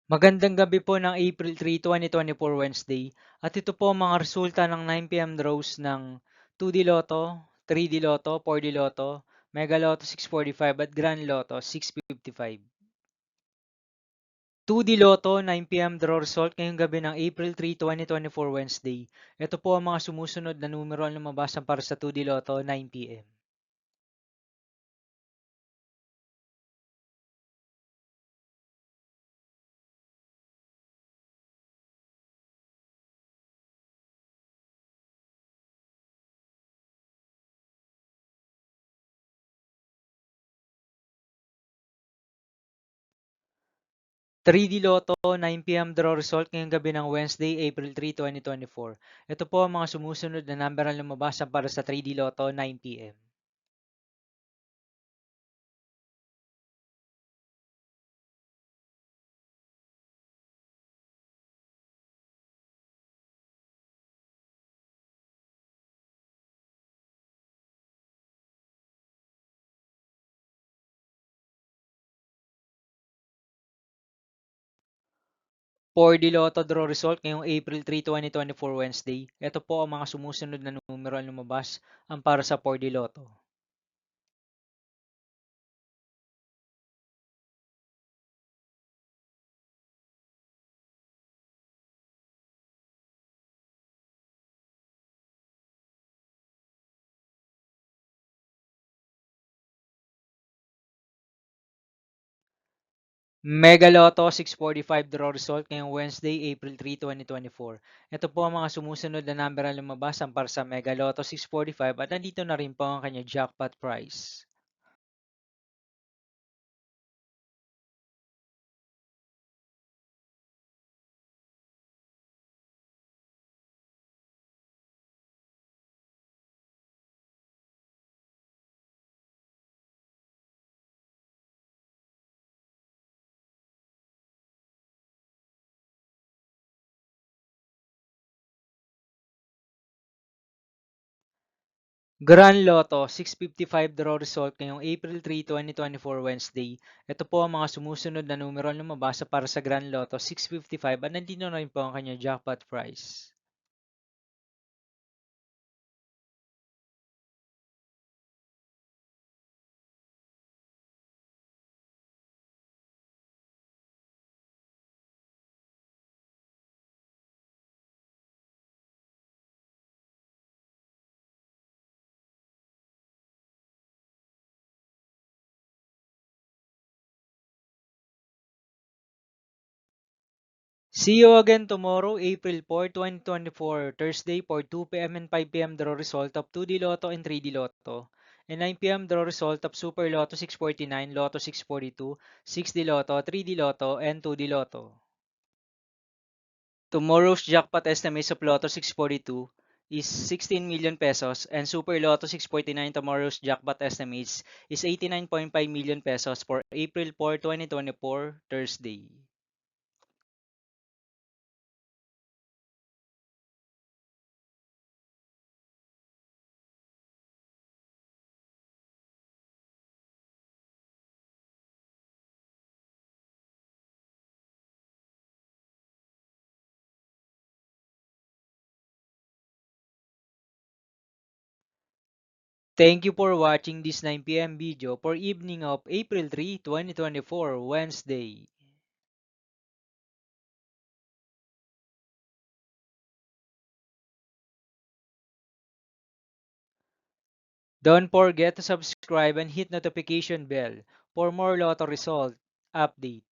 Magandang gabi po ng April 3, 2024 Wednesday. At ito po ang mga resulta ng 9 p.m. draws ng 2D Lotto, 3D Lotto, 4D Lotto, Mega Lotto 645 at Grand Lotto 655. 2D Lotto 9 p.m. draw result ngayong gabi ng April 3, 2024 Wednesday. Ito po ang mga sumusunod na numero ang lumabas para sa 2D Lotto 9 p.m. 3D Lotto 9 p.m. draw result ngayong gabi ng Wednesday, April 3, 2024. Ito po ang mga sumusunod na number ang lumabas para sa 3D Lotto 9 p.m. For the Lotto draw result ngayong April 3, 2024 Wednesday, ito po ang mga sumusunod na numero ang lumabas ang para sa 4D Lotto. Mega Lotto 645 draw result ngayong Wednesday, April 3, 2024. Ito po ang mga sumusunod na number ang lumabas ang para sa Mega Lotto 645 at nandito na rin po ang kanyang jackpot price. Grand Lotto 655 draw result ngayong April 3, 2024 Wednesday. Ito po ang mga sumusunod na numero ang lumabas para sa Grand Lotto 655 at nandito na rin po ang kanyang jackpot price. See you again tomorrow, April 4, 2024, Thursday for 2 p.m. and 5 p.m. draw result of 2D Lotto and 3D Lotto. And 9 p.m. draw result of Super Lotto 649, Lotto 642, 6D Lotto, 3D Lotto, and 2D Lotto. Tomorrow's jackpot estimates of Lotto 642 is 16 million pesos and Super Lotto 649 tomorrow's jackpot estimates is 89.5 million pesos for April 4, 2024, Thursday. Thank you for watching this 9 p.m. video for evening of April 3, 2024, Wednesday. Don't forget to subscribe and hit notification bell for more Lotto result update.